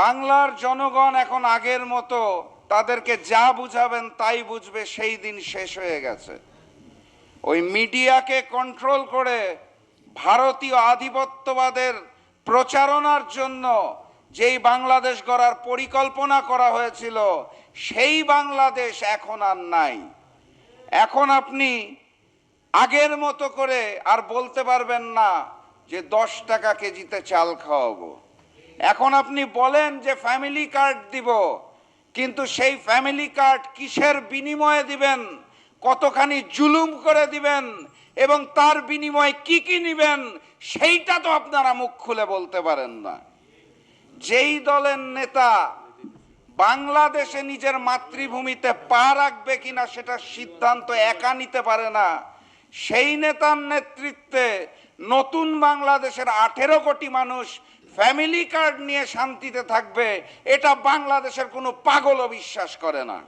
বাংলার জনগণ এখন আগের মতো তাদেরকে যা বুঝাবেন তাই বুঝবে, সেই দিন শেষ হয়ে গেছে। ওই মিডিয়াকে কন্ট্রোল করে ভারতীয় আধিপত্যবাদের প্রচারণার জন্য যেই বাংলাদেশ গড়ার পরিকল্পনা করা হয়েছিল, সেই বাংলাদেশ এখন আর নাই। এখন আপনি আগের মতো করে আর বলতে পারবেন না যে 10 টাকা কেজিতে চাল খাওয়াবো। এখন আপনি বলেন যে ফ্যামিলি কার্ড দিব, কিন্তু সেই ফ্যামিলি কার্ড কিসের বিনিময়ে দিবেন, কতখানি জুলুম করে দিবেন এবং তার বিনিময়ে কি কি নিবেন, সেইটা তো আপনারা মুখ খুলে বলতে পারেন না। যেই দলের নেতা বাংলাদেশে নিজের মাতৃভূমিতে পা রাখবে কিনা সেটা সিদ্ধান্ত একা নিতে পারে না, সেই নেতার নেতৃত্বে নতুন বাংলাদেশের 18 কোটি মানুষ ফ্যামিলি কার্ড নিয়ে শান্তিতে থাকবে, এটা বাংলাদেশের কোনো পাগলও বিশ্বাস করে না।